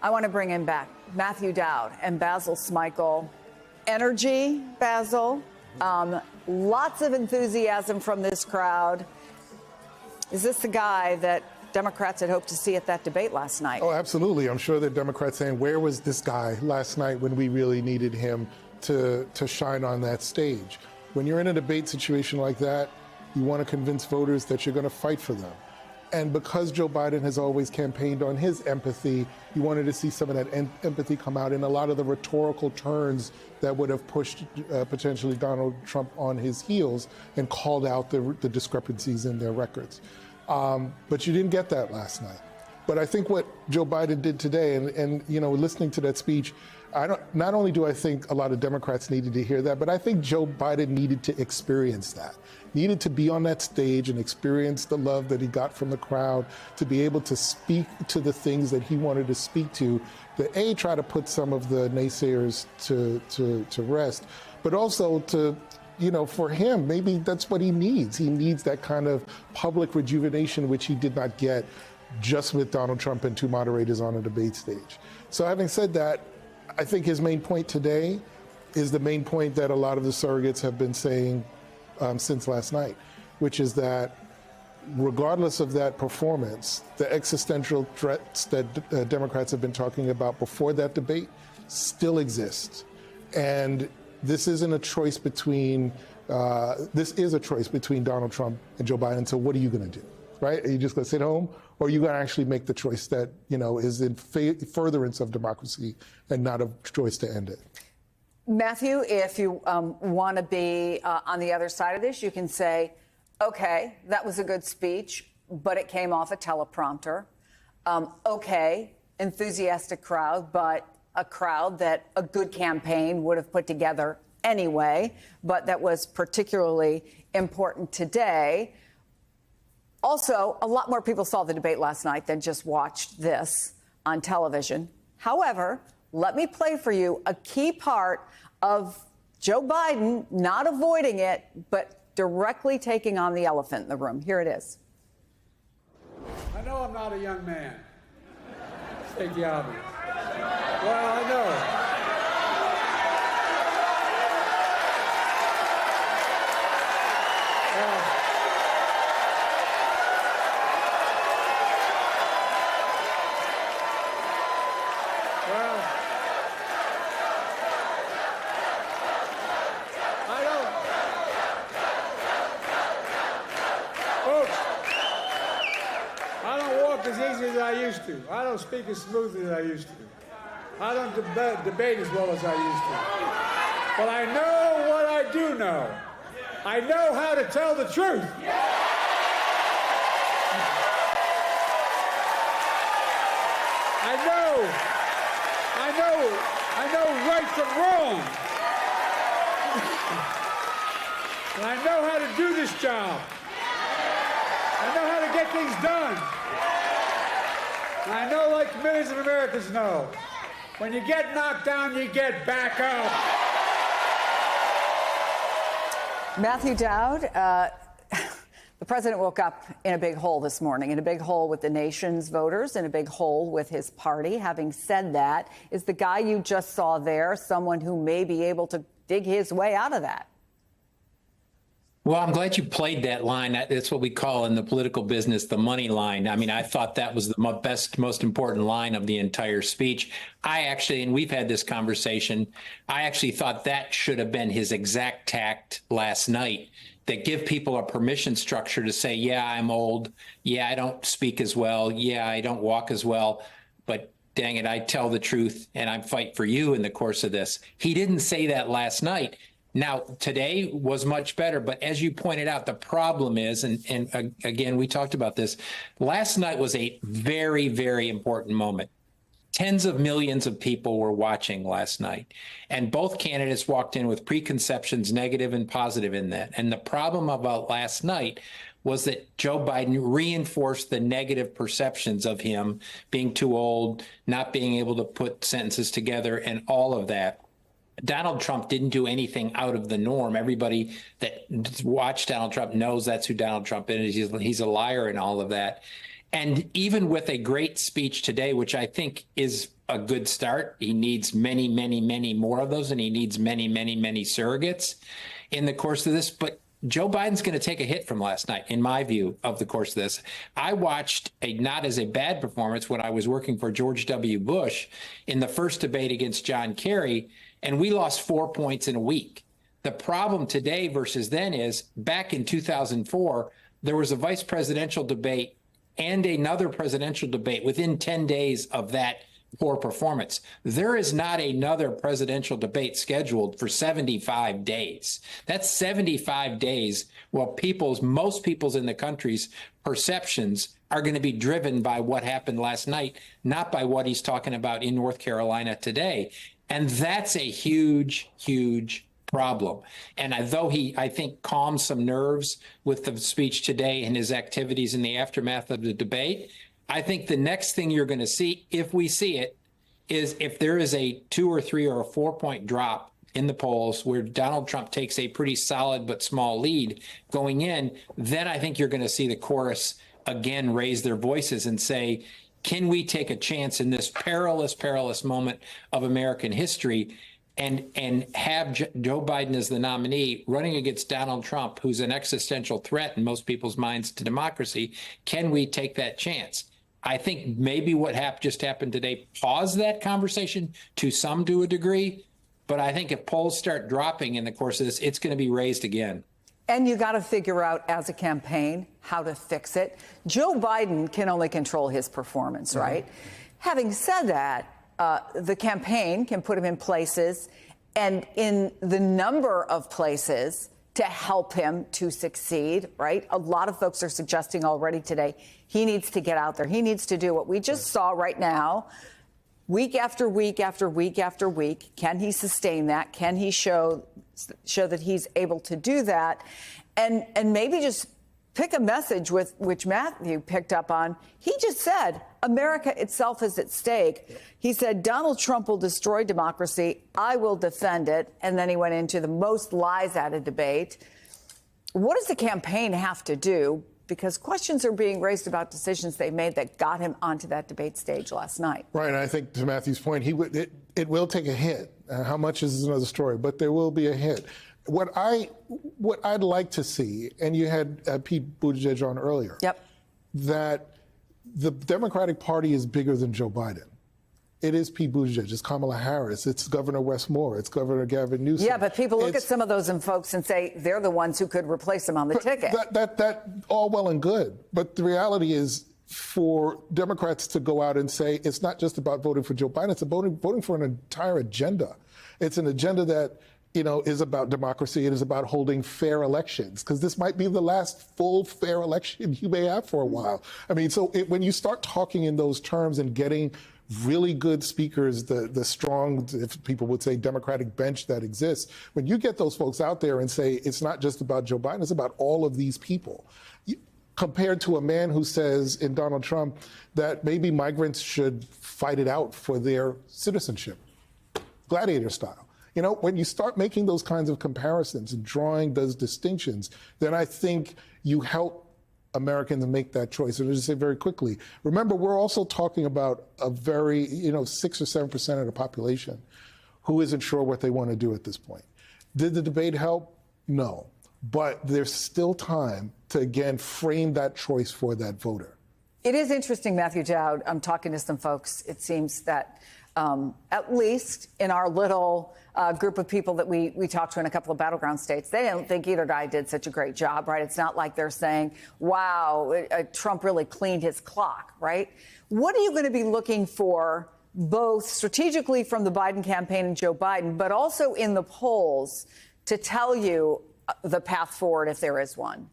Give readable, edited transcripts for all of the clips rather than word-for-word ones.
I want to bring him back. Matthew Dowd and Basil Smikle. Energy, Basil. Lots of enthusiasm from this crowd. Is this the guy that Democrats had hoped to see at that debate last night? Oh, absolutely. I'm sure that Democrats saying, where was this guy last night when we really needed him to shine on that stage? When you're in a debate situation like that, you want to convince voters that you're going to fight for them. And because Joe Biden has always campaigned on his empathy, you wanted to see some of that empathy come out in a lot of the rhetorical turns that would have pushed potentially Donald Trump on his heels and called out the discrepancies in their records. But you didn't get that last night. But I think what Joe Biden did today, and you know, listening to that speech, not only do I think a lot of Democrats needed to hear that, but I think Joe Biden needed to experience that, needed to be on that stage and experience the love that he got from the crowd, to be able to speak to the things that he wanted to speak to try to put some of the naysayers to rest, but also to, you know, for him, maybe that's what he needs. He needs that kind of public rejuvenation, which he did not get just with Donald Trump and two moderators on a debate stage. So having said that, I think his main point today is the main point that a lot of the surrogates have been saying since last night, which is that regardless of that performance, the existential threats that Democrats have been talking about before that debate still exist. And this isn't a choice between, this is a choice between Donald Trump and Joe Biden. So what are you going to do, right? Are you just going to sit home, or are you going to actually make the choice that, you know, is in furtherance of democracy and not a choice to end it? Matthew, if you want to be on the other side of this, you can say, okay, that was a good speech, but it came off a teleprompter. Okay, enthusiastic crowd, but a crowd that a good campaign would have put together anyway, but that was particularly important today. Also, a lot more people saw the debate last night than just watched this on television. However, let me play for you a key part of Joe Biden not avoiding it, but directly taking on the elephant in the room. Here it is. I know I'm not a young man. State the obvious. Well, I know. As easy as I used to. I don't speak as smoothly as I used to. I don't debate as well as I used to. But I know what I do know. I know how to tell the truth. I know right from wrong. And I know how to do this job. I know how to get things done. I know, like millions of Americans know, when you get knocked down, you get back up. Matthew Dowd, the president woke up in a big hole this morning, in a big hole with the nation's voters, in a big hole with his party. Having said that, is the guy you just saw there someone who may be able to dig his way out of that? Well, I'm glad you played that line. That's what we call in the political business the money line. I mean, I thought that was the best, most important line of the entire speech. I actually, and we've had this conversation, I actually thought that should have been his exact tact last night, that give people a permission structure to say, yeah, I'm old. Yeah, I don't speak as well. Yeah, I don't walk as well. But dang it, I tell the truth and I fight for you in the course of this. He didn't say that last night. Now, today was much better, but as you pointed out, the problem is, and again, we talked about this, last night was a very, very important moment. Tens of millions of people were watching last night, and both candidates walked in with preconceptions, negative and positive in that. And the problem about last night was that Joe Biden reinforced the negative perceptions of him being too old, not being able to put sentences together, and all of that. Donald Trump didn't do anything out of the norm. Everybody that watched Donald Trump knows that's who Donald Trump is. He's a liar and all of that. And even with a great speech today, which I think is a good start, he needs many, many, many more of those, and he needs many, many, many surrogates in the course of this. But Joe Biden's going to take a hit from last night, in my view, of the course of this. I watched a not as a bad performance when I was working for George W. Bush in the first debate against John Kerry, and we lost 4 points in a week. The problem today versus then is back in 2004, there was a vice presidential debate and another presidential debate within 10 days of that poor performance. There is not another presidential debate scheduled for 75 days. That's 75 days while most people's in the country's perceptions are going to be driven by what happened last night, not by what he's talking about in North Carolina today. And that's a huge, huge problem. And though he, I think, calmed some nerves with the speech today and his activities in the aftermath of the debate, I think the next thing you're going to see, if we see it, is if there is a 2 or 3 or a 4-point drop in the polls where Donald Trump takes a pretty solid but small lead going in, then I think you're going to see the chorus again raise their voices and say, can we take a chance in this perilous, perilous moment of American history and have Joe Biden as the nominee running against Donald Trump, who's an existential threat in most people's minds to democracy? Can we take that chance? I think maybe what just happened today paused that conversation to a degree. But I think if polls start dropping in the course of this, it's going to be raised again. And you got to figure out as a campaign how to fix it. Joe Biden can only control his performance, right? Having said that, the campaign can put him in places and in the number of places to help him to succeed, right? A lot of folks are suggesting already today he needs to get out there. He needs to do what we just saw right now, week after week after week after week. Can he sustain that? Can he show that he's able to do that? And maybe just pick a message with which Matthew picked up on. He just said America itself is at stake. He said Donald Trump will destroy democracy. I will defend it. And then he went into the most lies at a debate. What does the campaign have to do? Because questions are being raised about decisions they made that got him onto that debate stage last night. Right. And I think to Matthew's point, it will take a hit. How much is another story, but there will be a hit. What I'd like to see, and you had Pete Buttigieg on earlier, that the Democratic Party is bigger than Joe Biden. It is Pete Buttigieg, it's Kamala Harris, it's Governor Wes Moore, it's Governor Gavin Newsom. Yeah, but people look at some of those folks and say they're the ones who could replace him on the ticket. That all well and good, but the reality is, for Democrats to go out and say it's not just about voting for Joe Biden, it's about voting for an entire agenda. It's an agenda that is about democracy. It is about holding fair elections, because this might be the last full fair election you may have for a while. I mean, so when you start talking in those terms and getting really good speakers, the strong, if people would say, Democratic bench that exists, when you get those folks out there and say it's not just about Joe Biden, it's about all of these people, compared to a man who says in Donald Trump that maybe migrants should fight it out for their citizenship, gladiator style. When you start making those kinds of comparisons and drawing those distinctions, then I think you help Americans make that choice. And I'll just say very quickly, remember, we're also talking about a very, 6 or 7% of the population who isn't sure what they want to do at this point. Did the debate help? No. But there's still time to, again, frame that choice for that voter. It is interesting, Matthew Dowd. I'm talking to some folks. It seems that at least in our little group of people that we talked to in a couple of battleground states, they don't think either guy did such a great job, right? It's not like they're saying, wow, Trump really cleaned his clock, right? What are you going to be looking for, both strategically from the Biden campaign and Joe Biden, but also in the polls to tell you the path forward if there is one?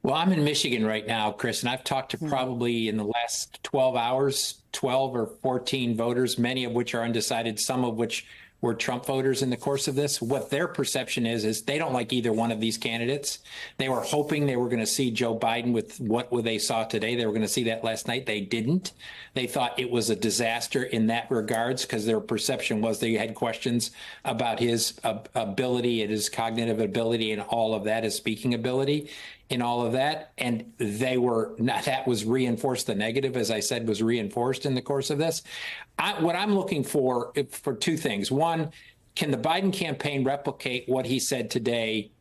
Well, I'm in Michigan right now, Chris, and I've talked to probably in the last 12 hours, 12 or 14 voters, many of which are undecided, some of which were Trump voters in the course of this. What their perception is they don't like either one of these candidates. They were hoping they were going to see Joe Biden with what they saw today. They were going to see that last night. They didn't. They thought it was a disaster in that regards, because their perception was they had questions about his ability and his cognitive ability and all of that, his speaking ability. in all of that. And they were not, that was reinforced. The negative, as I said, was reinforced in the course of this. What I'm looking for two things. One, can the Biden campaign replicate what he said today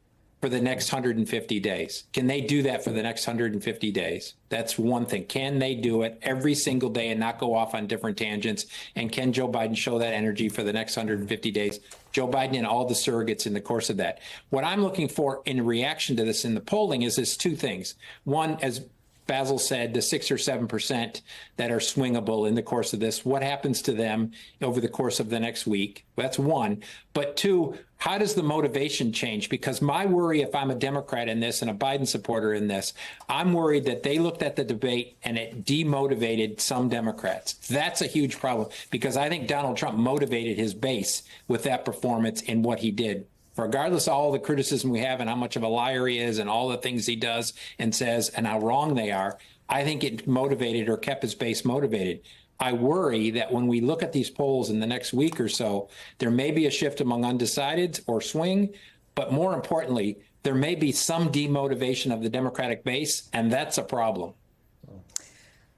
for the next 150 days? Can they do that for the next 150 days? That's one thing. Can they do it every single day and not go off on different tangents? And can Joe Biden show that energy for the next 150 days? Joe Biden and all the surrogates in the course of that. What I'm looking for in reaction to this in the polling is two things. One, as Basil said, the 6 or 7% that are swingable in the course of this, what happens to them over the course of the next week? That's one. But two, how does the motivation change? Because my worry, if I'm a Democrat in this and a Biden supporter in this, I'm worried that they looked at the debate and it demotivated some Democrats. That's a huge problem because I think Donald Trump motivated his base with that performance in what he did. Regardless of all the criticism we have and how much of a liar he is and all the things he does and says and how wrong they are, I think it motivated or kept his base motivated. I worry that when we look at these polls in the next week or so, there may be a shift among undecideds or swing, but more importantly, there may be some demotivation of the Democratic base, and that's a problem.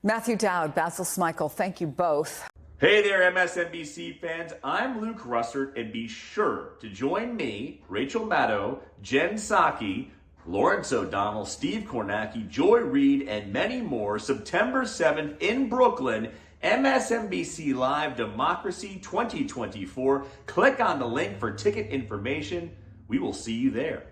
Matthew Dowd, Basil Smikle, thank you both. Hey there, MSNBC fans. I'm Luke Russert, and be sure to join me, Rachel Maddow, Jen Psaki, Lawrence O'Donnell, Steve Kornacki, Joy Reid, and many more September 7th in Brooklyn, MSNBC Live Democracy 2024. Click on the link for ticket information. We will see you there.